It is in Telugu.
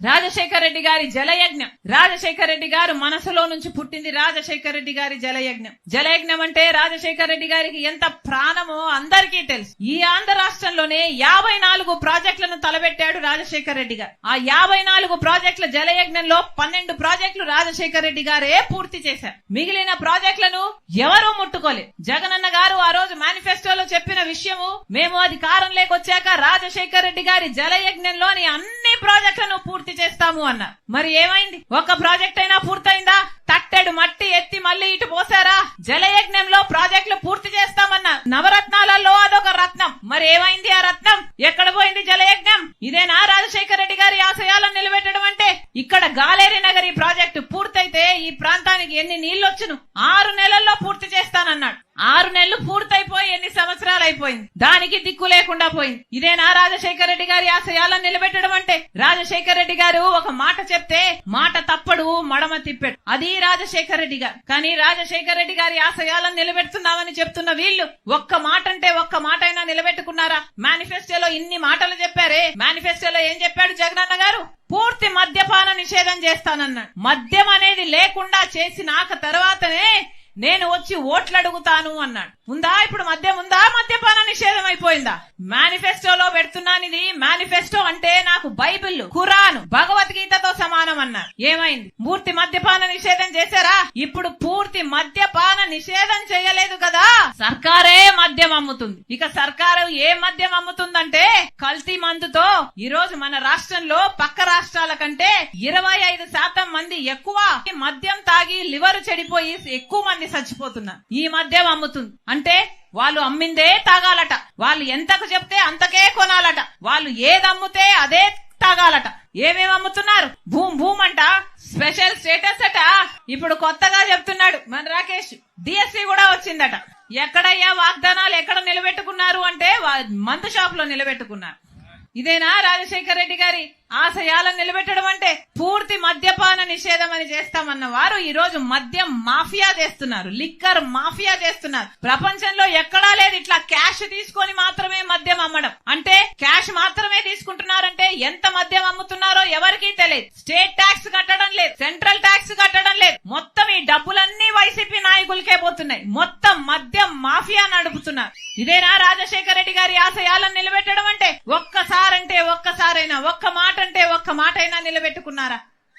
రాజశేఖర రెడ్డి గారి జలయజ్ఞం. రాజశేఖర రెడ్డి గారు మనసులో నుంచి పుట్టింది రాజశేఖర రెడ్డి గారి జలయజ్ఞం. జలయజ్ఞం అంటే రాజశేఖర రెడ్డి గారికి ఎంత ప్రాణమో అందరికీ తెలుసు. ఈ ఆంధ్ర రాష్ట్రంలోనే 54 ప్రాజెక్టులను తలబెట్టాడు రాజశేఖర రెడ్డి గారు. ఆ 54 ప్రాజెక్టుల జలయజ్ఞంలో 12 ప్రాజెక్టులు రాజశేఖర రెడ్డి గారే పూర్తి చేశారు. మిగిలిన ప్రాజెక్టులను ఎవరూ ముట్టుకోలేదు. జగనన్న గారు ఆ రోజు మేనిఫెస్టోలో చెప్పిన విషయము, మేము అధికారంలోకి వచ్చాక రాజశేఖర రెడ్డి గారి జలయజ్ఞంలోని అన్ని ప్రాజెక్టులను పూర్తి చేస్తాము అన్నారు. మరి ఏమైంది? ఒక్క ప్రాజెక్ట్ అయినా పూర్తయిందా? తట్టెడు మట్టి ఎత్తి మళ్ళీ ఇటు పోసారా? జలయజ్ఞంలో ప్రాజెక్టులు పూర్తి చేస్తామన్నారు. నవరత్నాలలో అదొక రత్నం. మరి ఏమైంది ఆ రత్నం? ఎక్కడ పోయింది జలయజ్ఞం? ఇదేనా రాజశేఖర రెడ్డి గారి ఆశయాలను నిలబెట్టడం అంటే? ఇక్కడ గాలేరి నగరి ప్రాజెక్టు పూర్తయితే ఈ ప్రాంతానికి ఎన్ని నీళ్లు వచ్చును? 6 నెలల్లో పూర్తి చేస్తానన్నాడు. 6 నెలలు పూర్తయిపోయి ఎన్ని సంవత్సరాలు అయిపోయింది? దానికి దిక్కు లేకుండా పోయింది. ఇదేనా రాజశేఖర రెడ్డి గారి ఆశయాలను నిలబెట్టడం అంటే? రాజశేఖర రెడ్డి గారు ఒక మాట చెప్తే మాట తప్పడు, మడమ తిప్పాడు. అది రాజశేఖర రెడ్డి గారు. కానీ రాజశేఖర రెడ్డి గారి ఆశయాలను నిలబెడుతున్నామని చెప్తున్న వీళ్ళు ఒక్క మాట అంటే ఒక్క మాట అయినా నిలబెట్టుకున్నారా? మేనిఫెస్టోలో ఇన్ని మాటలు చెప్పారే, మేనిఫెస్టోలో ఏం చెప్పాడు జగనన్న గారు? పూర్తి మద్యపాన నిషేధం చేస్తానన్నాడు. మద్యం అనేది లేకుండా చేసినాక తర్వాతనే నేను వచ్చి ఓట్లు అడుగుతాను అన్నాడు. ఉందా ఇప్పుడు మద్యం? ఉందా? మద్యపాన నిషేధం అయిపోయిందా? మేనిఫెస్టోలో పెడుతున్నానిది. మేనిఫెస్టో అంటే నాకు బైబిల్, ఖురాన్, భగవద్గీతతో సమానం అన్నారు. ఏమైంది? పూర్తి మద్యపాన నిషేధం చేశారా? ఇప్పుడు పూర్తి మద్యపాన నిషేధం చేయలేదు కదా, సర్కారే మద్యం అమ్ముతుంది. ఇక సర్కారు ఏ మద్యం అమ్ముతుందంటే కల్తీ మందుతో ఈ రోజు మన రాష్ట్రంలో పక్క రాష్ట్రాల కంటే 25% మంది ఎక్కువ మద్యం తాగి లివర్ చెడిపోయి ఎక్కువ మంది చచ్చిపోతున్నారు. ఈ మద్యం అమ్ముతుంది అంటే వాళ్ళు అమ్మిందే తాగాలట. వాళ్ళు ఎంతకు చెప్తే అంతకే కొనాలట. వాళ్ళు ఏది అమ్ముతే అదే తాగాలట. ఏమేమి అమ్ముతున్నారు? భూమ్ అంట, స్పెషల్ స్టేటస్ అట. ఇప్పుడు కొత్తగా చెప్తున్నాడు మన రాకేష్, డిఎస్సి కూడా వచ్చిందట. ఎక్కడయ్యా వాగ్దానాలు ఎక్కడ నిలబెట్టుకున్నారు అంటే మందు షాప్ లో నిలబెట్టుకున్నారు. ఇదేనా రాజశేఖర రెడ్డి గారి ఆశయాలను నిలబెట్టడం అంటే? పూర్తి మద్యపాన నిషేధం అని చేస్తామన్న వారు ఈ రోజు మద్యం మాఫియా చేస్తున్నారు, లిక్కర్ మాఫియా చేస్తున్నారు. ప్రపంచంలో ఎక్కడా లేదు ఇట్లా క్యాష్ తీసుకొని మాత్రమే మద్యం అమ్మడం. అంటే క్యాష్ మాత్రమే తీసుకుంటున్నారంటే ఎంత మద్యం అమ్ముతున్నారో ఎవరికీ తెలియదు. స్టేట్ ట్యాక్స్ కట్టడం లేదు, సెంట్రల్ ట్యాక్స్ కట్టడం లేదు. మొత్తం ఈ డబ్బులన్నీ వైసీపీ నాయకులకే పోతున్నాయి. మొత్తం మద్యం మాఫియా నడుపుతున్నారు. ఇదేనా రాజశేఖర రెడ్డి గారి ఆశయాలను నిలబెట్టడం అంటే? ఒక్కసారైనా ఒక్క మాట అంటే ఒక్క మాట అయినా నిలబెట్టుకున్నారా?